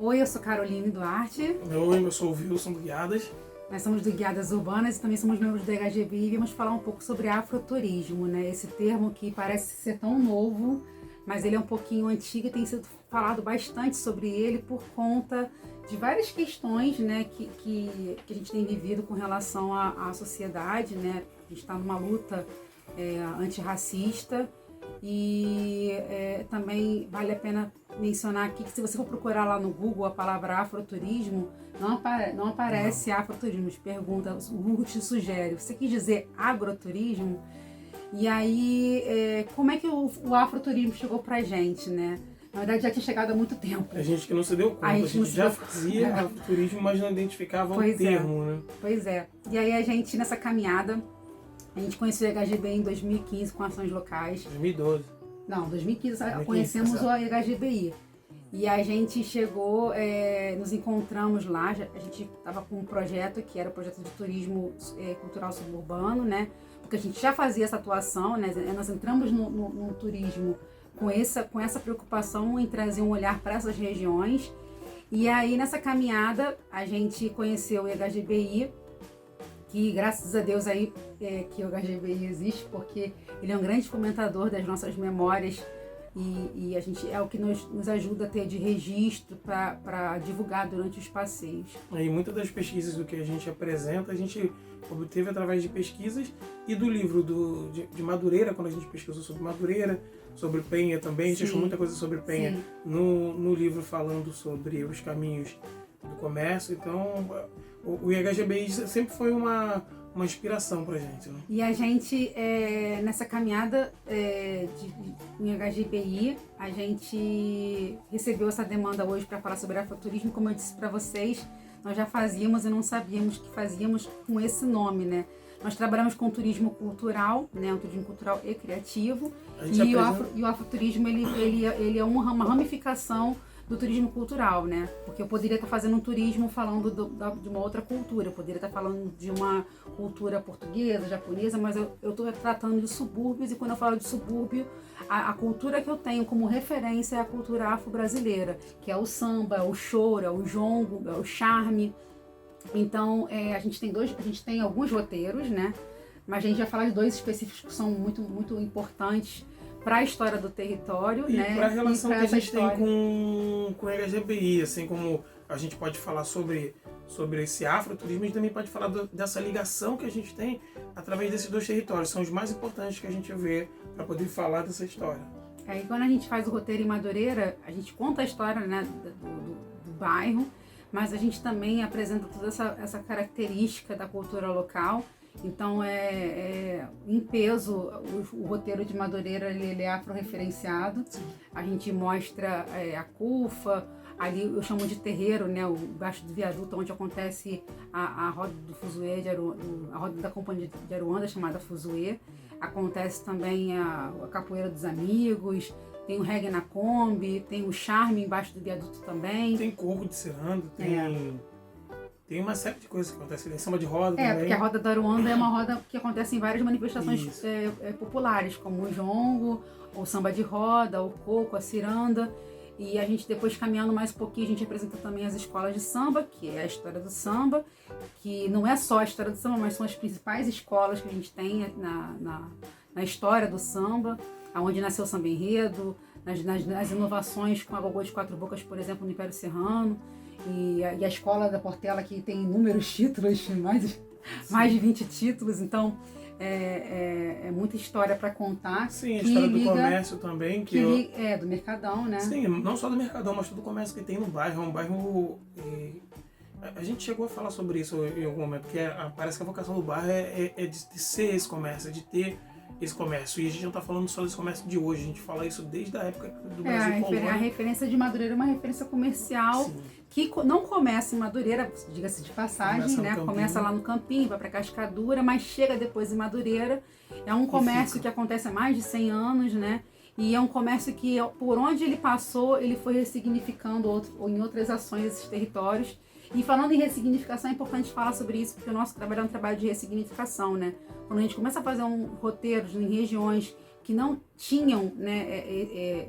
Oi, eu sou Caroline Duarte. Oi, eu sou o Wilson do Guiadas. Nós somos do Guiadas Urbanas e também somos membros do EHGBI e vamos falar um pouco sobre afroturismo, né? Esse termo que parece ser tão novo, mas ele é um pouquinho antigo e tem sido falado bastante sobre ele por conta de várias questões, né, que a gente tem vivido com relação à sociedade, né? A gente está numa luta antirracista e também vale a pena mencionar aqui que se você for procurar lá no Google a palavra afroturismo, não aparece afroturismo, te pergunta, o Google te sugere, você quis dizer agroturismo? E aí, como é que o afroturismo chegou pra gente, né? Na verdade já tinha chegado há muito tempo. A gente que não se deu conta, a gente já fazia afroturismo, mas não identificava o termo, né? Pois é. E aí a gente, nessa caminhada, a gente conheceu o EHGBI em 2015 com ações locais. 2012. Não, 2015 conhecemos o EHGBI. E a gente chegou, nos encontramos lá, a gente estava com um projeto que era o projeto de turismo cultural suburbano, né? Porque a gente já fazia essa atuação, né? Nós entramos no turismo com essa preocupação em trazer um olhar para essas regiões. E aí, nessa caminhada, a gente conheceu o EHGBI, que graças a Deus aí que o EHGBI existe, porque ele é um grande fomentador das nossas memórias e a gente é o que nos ajuda a ter de registro para divulgar durante os passeios. E muitas das pesquisas do que a gente apresenta, a gente obteve através de pesquisas e do livro de Madureira, quando a gente pesquisou sobre Madureira, sobre Penha também, a gente achou muita coisa sobre Penha no livro falando sobre os caminhos do comércio. Então, o EHGBI sempre foi uma inspiração pra gente, né? E a gente, nessa caminhada em EHGBI, a gente recebeu essa demanda hoje para falar sobre afroturismo. Como eu disse para vocês, nós já fazíamos e não sabíamos que fazíamos com esse nome, né? Nós trabalhamos com turismo cultural, né? Um turismo cultural e criativo. E o afroturismo, ele é uma ramificação do turismo cultural, né? Porque eu poderia estar fazendo um turismo falando de uma outra cultura, eu poderia estar falando de uma cultura portuguesa, japonesa, mas eu estou tratando de subúrbios, e quando eu falo de subúrbio, a cultura que eu tenho como referência é a cultura afro-brasileira, que é o samba, é o choro, é o jongo, é o charme. Então, a gente tem alguns roteiros, né? Mas a gente vai falar de dois específicos que são muito, muito importantes para a história do território, e né? Para a relação que a gente história tem com o LGBTI, assim como a gente pode falar sobre esse afroturismo, a gente também pode falar dessa ligação que a gente tem através desses dois territórios. São os mais importantes que a gente vê para poder falar dessa história. E quando a gente faz o roteiro em Madureira, a gente conta a história, né, do bairro, mas a gente também apresenta toda essa característica da cultura local. Então, em peso, o roteiro de Madureira ele é afro-referenciado. A gente mostra a CUFA, ali eu chamo de terreiro, né, o baixo do viaduto, onde acontece a roda do Fuzuê, a roda da Companhia de Aruanda, chamada Fuzuê. Acontece também a Capoeira dos Amigos, tem o reggae na Kombi, tem o charme embaixo do viaduto também. Tem corpo de ciranda, tem uma série de coisas que acontecem ali, samba de roda também. Porque a roda da Aruanda é uma roda que acontece em várias manifestações populares, como o jongo, o samba de roda, o coco, a ciranda. E a gente depois, caminhando mais um pouquinho, a gente apresenta também as escolas de samba, que é a história do samba, que não é só a história do samba, mas são as principais escolas que a gente tem na história do samba, onde nasceu o samba enredo, nas inovações com a Gogô de Quatro Bocas, por exemplo, no Império Serrano. E a escola da Portela, que tem inúmeros títulos, mais de 20 títulos, então é muita história para contar. Sim, a história do comércio também. Do Mercadão, né? Sim, não só do Mercadão, mas todo o comércio que tem no bairro. É um bairro... A gente chegou a falar sobre isso em algum momento, que parece que a vocação do bairro é de ser esse comércio, de ter esse comércio. E a gente não está falando só desse comércio de hoje, a gente fala isso desde a época do Brasil colônia. A referência de Madureira é uma referência comercial. Sim. Que não começa em Madureira, diga-se de passagem, né? Começa lá no Campinho, vai para Cascadura, mas chega depois em Madureira. É um comércio que acontece há mais de 100 anos, né? E é um comércio que, por onde ele passou, ele foi ressignificando em outras ações esses territórios. E falando em ressignificação, é importante falar sobre isso, porque o nosso trabalho é um trabalho de ressignificação, né? Quando a gente começa a fazer um roteiro em regiões que não tinham, né,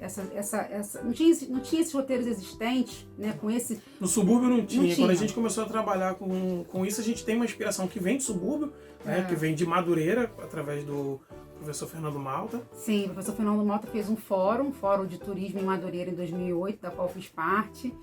não tinha esses roteiros existentes, né, com esse... No subúrbio não tinha. Quando a gente começou a trabalhar com isso, a gente tem uma inspiração que vem do subúrbio, né, que vem de Madureira, através do professor Fernando Malta. Sim, o professor Fernando Malta fez um fórum de turismo em Madureira em 2008, da qual fiz parte,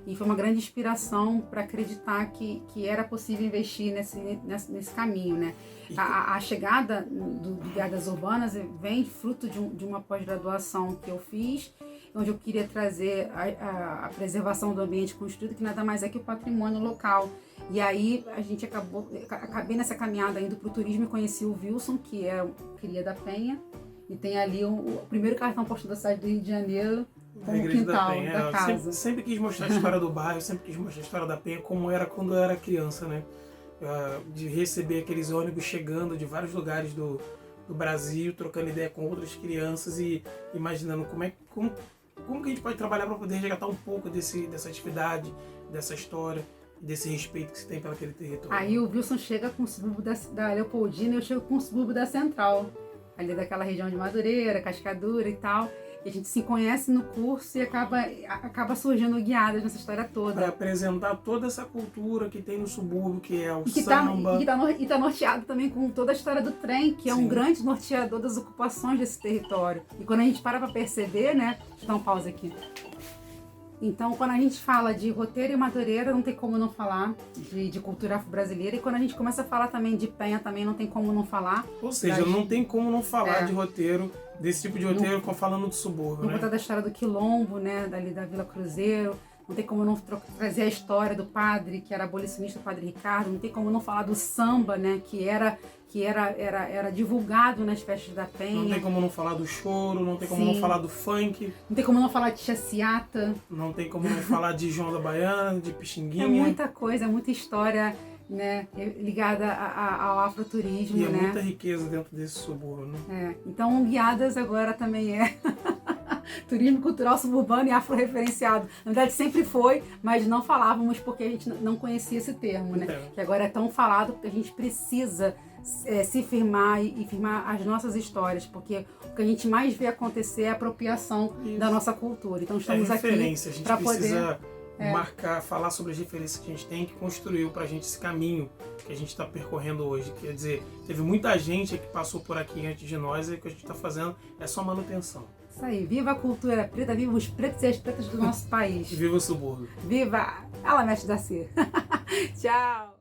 e foi uma grande inspiração para acreditar que era possível investir nesse caminho, né? A chegada do Guiadas Urbanas vem fruto de uma pós-graduação que eu fiz, onde eu queria trazer a preservação do ambiente construído, que nada mais é que o patrimônio local. E aí a gente acabei nessa caminhada indo para o turismo e conheci o Wilson, que é o cria da Penha, e tem ali o primeiro cartão postal da cidade do Rio de Janeiro, como o quintal da casa. Sempre quis mostrar a história do bairro, sempre quis mostrar a história da Penha, como era quando eu era criança, né? De receber aqueles ônibus chegando de vários lugares do Brasil, trocando ideia com outras crianças e imaginando como que a gente pode trabalhar para poder resgatar um pouco dessa atividade, dessa história, desse respeito que se tem pelo aquele território. Aí o Wilson chega com o subúrbio da Leopoldina e eu chego com o subúrbio da Central, ali daquela região de Madureira, Cascadura e tal. E a gente se conhece no curso e acaba surgindo guiadas nessa história toda. Para apresentar toda essa cultura que tem no subúrbio, que é o samba. E tá norteado também com toda a história do trem, que é um grande norteador das ocupações desse território. E quando a gente para perceber, né? Deixa eu dar uma pausa aqui. Então, quando a gente fala de roteiro e Madureira, não tem como não falar de cultura afro-brasileira. E quando a gente começa a falar também de Penha, também não tem como não falar. Ou seja, não tem como não falar de roteiro, desse tipo de roteiro, falando do subúrbio, né? Contar da história do Quilombo, né? Dali da Vila Cruzeiro. Não tem como não trazer a história do padre, que era abolicionista, o padre Ricardo. Não tem como não falar do samba, né? Que era divulgado nas festas da Penha. Não tem como não falar do choro, não tem como não falar do funk. Não tem como não falar de Chaciata. Não tem como não falar de João da Baiana, de Pixinguinha. É muita coisa, é muita história, né, ligada ao afroturismo, e né? E muita riqueza dentro desse subúrbio, né? Então, Guiadas agora também é turismo cultural suburbano e afro-referenciado. Na verdade, sempre foi, mas não falávamos porque a gente não conhecia esse termo, né? Então. Que agora é tão falado porque a gente precisa se firmar e firmar as nossas histórias, porque o que a gente mais vê acontecer é a apropriação da nossa cultura. Então, estamos aqui para poder... marcar, falar sobre as referências que a gente tem, que construiu pra gente esse caminho que a gente está percorrendo hoje. Quer dizer, teve muita gente que passou por aqui antes de nós e o que a gente está fazendo é só manutenção. Isso aí, viva a cultura preta, viva os pretos e as pretas do nosso país. Viva o subúrbio. Viva a Alamete da C. Tchau!